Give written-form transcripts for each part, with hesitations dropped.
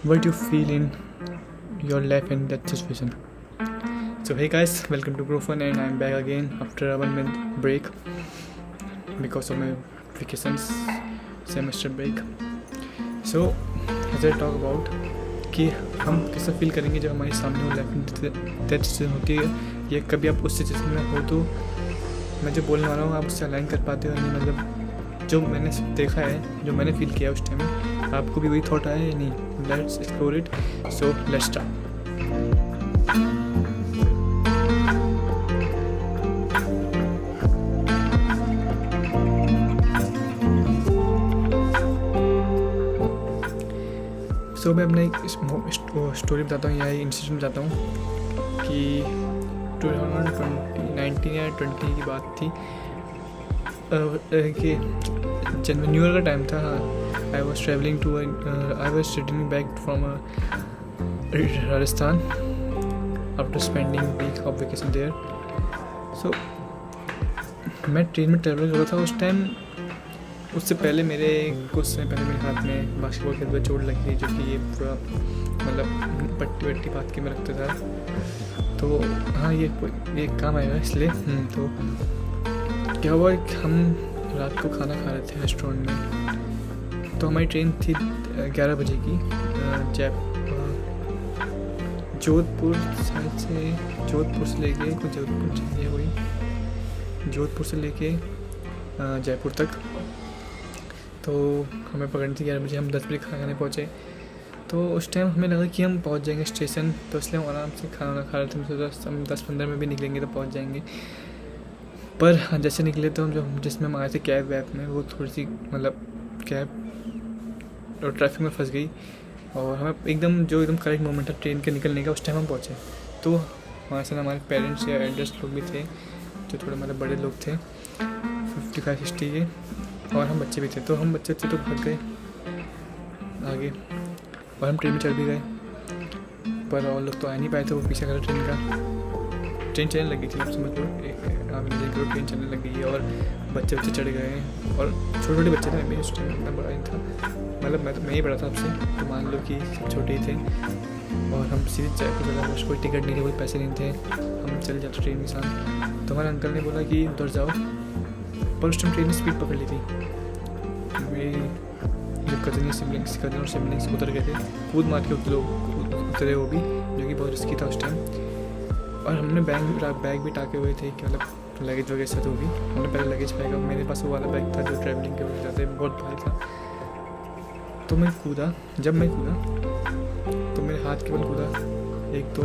what you feel in your life in that situation. So hey guys, welcome to Grow Fun, and I'm back again after a 1 month break because of my vacations, semester break. So as I talk about कि हम कैसा feel करेंगे जब हमारे सामने वो life that situation होती है, या कभी आप उस सिचुएशन में हो तो मैं जो बोलने वाला हूँ आप उससे अलाइन कर पाते हो नहीं, मतलब जो मैंने देखा है, जो मैंने फील किया उस टाइम में, आपको भी वही थॉट आया है या नहीं? Let's explore it, so let's start. So मैं अपना एक स्टोरी बताता हूँ या इंसिडेंट बताता हूँ कि 2019 या 20 की बात थी कि जनवरी न्यू ईयर का टाइम था. I was travelling to I was returning back from Rajasthan after spending week of vacation there. So मैं ट्रेन में ट्रेवल कर रहा था उस टाइम. उससे पहले कुछ समय पहले मेरे हाथ में बास्केटबॉल खेलते हुए चोट लगी थी, जो कि ये पूरा मतलब पट्टी वट्टी बात के में रखता था. तो हाँ, ये काम आएगा इसलिए. तो क्या हुआ कि हम रात को खाना खा रहे थे रेस्टोरेंट में. तो हमारी ट्रेन थी 11 बजे की. जोधपुर शायद से जोधपुर से लेके जोधपुर से लेके जयपुर तक. तो हमें पकड़नी थी 11 बजे. हम 10 बजे खाना खाने पहुँचे. तो उस टाइम हमें लगा कि हम पहुँच जाएंगे स्टेशन, तो इसलिए हम आराम से खाना खा रहे थे. हम 10-15 में भी निकलेंगे तो पहुँच जाएंगे. पर जैसे निकले तो हम जिसमें हम आए थे कैब वैब में, वो थोड़ी सी मतलब कैब और ट्रैफिक में फंस गई. और हमें एकदम करेक्ट मोमेंट था ट्रेन के निकलने का, उस टाइम हम पहुँचे. तो हमारे साथ हमारे पेरेंट्स या एल्डर्स लोग भी थे, जो थोड़े मतलब बड़े लोग थे 55-60 के, और हम बच्चे भी थे. तो हम बच्चे तो भाग गए आगे और हम ट्रेन में चढ़ भी गए. पर और लोग तो आ नहीं पाए थे, वो पीछे कर ट्रेन चलने लगी थी. आप समझ लो, ट्रेन चलने लगी है और बच्चे चढ़ गए. और छोटे छोटे बच्चे थे, मैं उस टाइम इतना बड़ा नहीं था, मतलब मैं ही बड़ा था आपसे, तो मान लो कि सब छोटे ही थे. और हम सीधे जयपुर चला, कोई टिकट नहीं थे, कोई पैसे नहीं थे, हम चल जाते ट्रेन के साथ. तो हमारे अंकल ने बोला कि उधर जाओ, पर उस टाइम ट्रेन ने स्पीड पकड़ ली थी. मेरी जो कज़न और सिबलिंग्स उतर गए थे, कूद मार के उतरे वो भी, जो कि बहुत रिस्की था उस टाइम. और हमने बैग भी टाके हुए थे कि मतलब लगेज वगैरह साथ होगी. हमने पहले लगेज फेंका. मेरे पास वो वाला बैग था जो ट्रैवलिंग के वजह से बहुत भारी था. तो मैं कूदा. जब मैं कूदा तो मेरे हाथ केवल कूदा. एक तो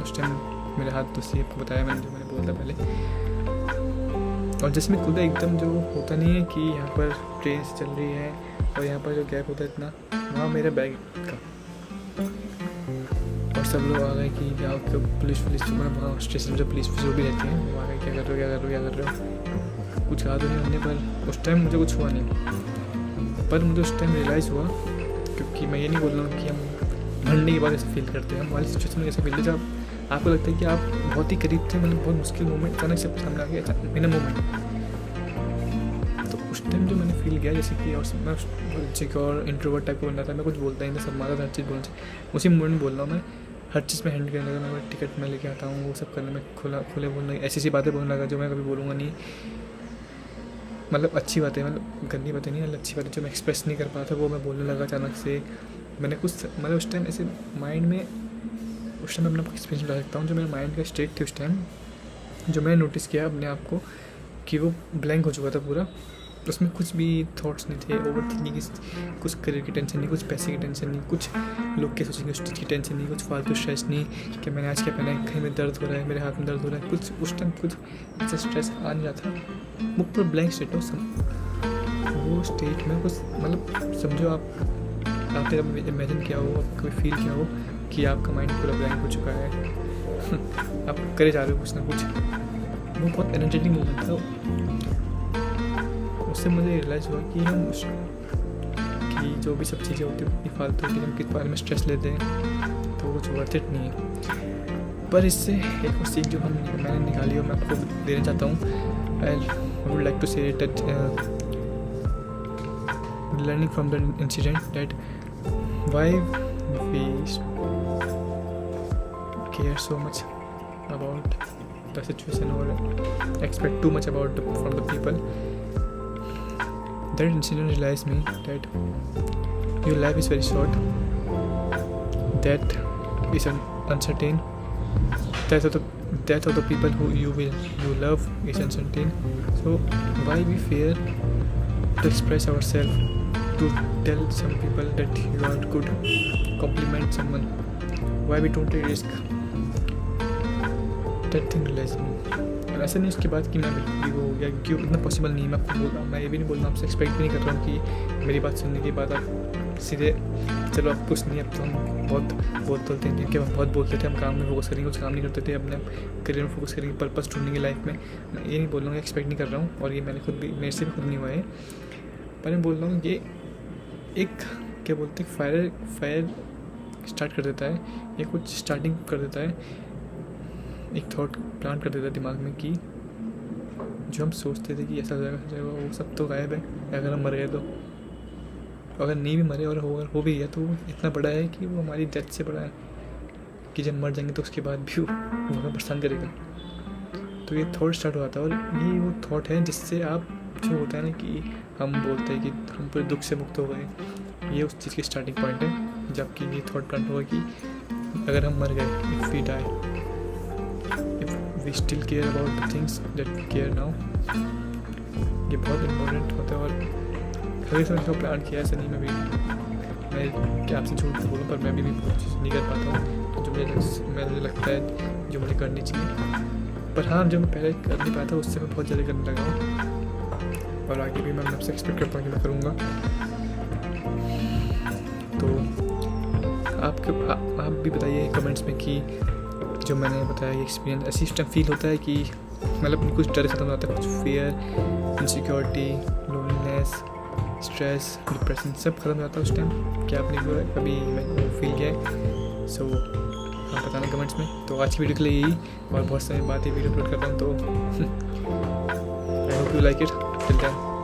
उस टाइम मेरे हाथ तो सी आपको बताया मैंने, जो मैंने बोला था पहले. और जिसमें कूदा एकदम जो होता नहीं है कि यहाँ पर ट्रेन चल रही है और यहाँ पर जो गैप होता है इतना, वहाँ मेरा बैग का. और सब लोग आ गए कि जाओ, क्यों पुलिस मतलब वहाँ स्टेशन में जो पुलिस जो भी रहती हैं वो आ गए, क्या कर रहे हो. कुछ कहा तो नहीं हमने, पर उस टाइम मुझे कुछ हुआ नहीं. पर मुझे उस टाइम रियलाइज़ हुआ, क्योंकि मैं ये नहीं बोल रहा हूँ कि हम मरने के बाद ऐसे फील करते हैं. हम वाली सिचुएशन में ऐसे फील जब आपको लगता है कि आप बहुत ही करीब थे, मतलब बहुत मुश्किल मोमेंट अचानक से सामने आ गया, बिना मोमेंट. तो उस टाइम जो मैंने फील किया, जैसे कि और मैं और इंट्रोवर्ट टाइप का बन रहा था, मैं कुछ बोलता ही नहीं, सब मारा था, हर चीज़ बोलना चाहिए. उसी मोमेंट में बोल रहा हूँ मैं, हर चीज़ में हैंडल करने लगा. मैं टिकट में लेके आता हूँ, वो सब करने में खुले बोलने, ऐसी बातें बोलने लगा जो मैं कभी बोलूँगा नहीं. मतलब अच्छी बातें, मतलब गंदी बातें नहीं, मतलब अच्छी बातें जो मैं एक्सप्रेस नहीं कर पाता, वो मैं बोलने लगा अचानक से. मैंने कुछ मतलब उस टाइम ऐसे माइंड में, उस टाइम मैं अपना एक्सपीरियंस बता सकता हूँ, जो मेरे माइंड का स्टेट थी उस टाइम, जो मैंने नोटिस किया अपने आप को कि वो ब्लैंक हो चुका था पूरा. उसमें कुछ भी थॉट्स नहीं थे, ओवर थिंकिंग की, कुछ करियर की टेंशन नहीं, कुछ पैसे की टेंशन नहीं, कुछ लोग क्या सोचेंगे उस चीज़ की टेंशन नहीं, कुछ फालतू स्ट्रेस नहीं कि मैंने आज क्या पहना है, कहीं में दर्द हो रहा है, मेरे हाथ में दर्द हो रहा है, कुछ उस टाइम कुछ ऐसा स्ट्रेस आ नहीं रहा था. वो पूरा ब्लैंक स्टेट हो वो स्टेट में कुछ मतलब समझो आपने कभी इमेजिन किया हो, कभी फील किया हो कि आपका माइंड पूरा ब्लैंक हो चुका है. आप करे जा रहे हो कुछ ना कुछ. वो बहुत एनर्जेटिक मोमेंट था. उससे मुझे रियलाइज़ हुआ कि कि जो भी सब चीज़ें होती हैं इतनी फालतू कि हम किस बारे में स्ट्रेस लेते हैं, तो कुछ वर्थ इट नहीं है. पर इससे एक और सीख जो मैंने निकाली और मैं आपको देना चाहता हूँ. I would like to say that learning from the incident, that why we care so much about the situation or expect too much from the people. That incident realized me that your life is very short. Death is uncertain. Death of the people who you love is uncertain. So why we fear to express ourselves, to tell some people that you are good, compliment someone? Why we don't take risk? That thing realized me. और ऐसा नहीं उसके बाद कि मैं बिल्कुल वो हो गया, क्यों इतना पॉसिबल नहीं। मैं आपको बोल रहा हूँ, मैं ये भी नहीं बोल रहा हूँ, आपसे एक्सपेक्ट भी नहीं कर रहा हूँ कि मेरी बात सुनने के बाद आप सीधे चलो आप कुछ नहीं। अब तो हम बहुत बोलते हैं, जिनके हम बहुत बोलते थे हम काम में फोकस करेंगे, कुछ काम नहीं करते थे, अपने करियर में फोकस करेंगे, पर्पस ढूंढेंगे लाइफ में। मैं ये नहीं बोल रहा हूँ, एक्सपेक्ट नहीं कर रहा हूँ, और ये मैंने खुद भी, मेरे से भी खुद नहीं हुआ है। पर मैं बोल रहा हूँ ये एक क्या बोलते हैं, फायर स्टार्ट कर देता है, ये कुछ स्टार्टिंग कर देता है, एक थॉट प्लांट कर देता है दिमाग में कि जो हम सोचते थे कि ऐसा हो जाएगा वो सब तो गायब है। अगर हम मर गए तो, अगर नहीं भी मरे और हो भी गया तो वो इतना बड़ा है कि वो हमारी डेथ से बड़ा है, कि जब मर जाएंगे तो उसके बाद भी वो हमें परेशान करेगा। तो ये थॉट स्टार्ट हुआ था, और ये वो थॉट है जिससे आप, जो होता है ना कि हम बोलते हैं कि हम पूरे दुख से मुक्त हो गए, ये उस चीज़ की स्टार्टिंग पॉइंट है जबकि ये थॉट प्लांट होगा कि अगर हम मर गए, if we die, if we still care about the things that we care now, ये बहुत इम्पोर्टेंट होता है। और कभी समझ को प्लान किया ऐसा नहीं, मैं क्या आपसे झूठ बोलूँ, पर मैं भी बहुत चीज़ नहीं कर पाता हूँ जो मुझे लगता है जो मुझे करनी चाहिए। पर हाँ, जो मैं पहले कर नहीं पाया था उससे मैं बहुत ज़्यादा करने लगा हूँ, और आगे भी मैं आपसे एक्सपेक्ट करता हूँ कि मैं करूँगा। तो आप भी बताइए कमेंट्स में कि जो मैंने बताया ये एक्सपीरियंस ऐसी टाइम फील होता है कि मतलब कुछ डर खत्म हो जाता है, कुछ fear, insecurity, loneliness, stress, depression सब खत्म हो जाता है उस टाइम। क्या आपने कभी मैंने फील किया है? सो आप बताना कमेंट्स में। तो आज की वीडियो के लिए यही, और बहुत सारी बातें वीडियो अपलोड कर रहा हूँ, तो I hope you like it. Till then.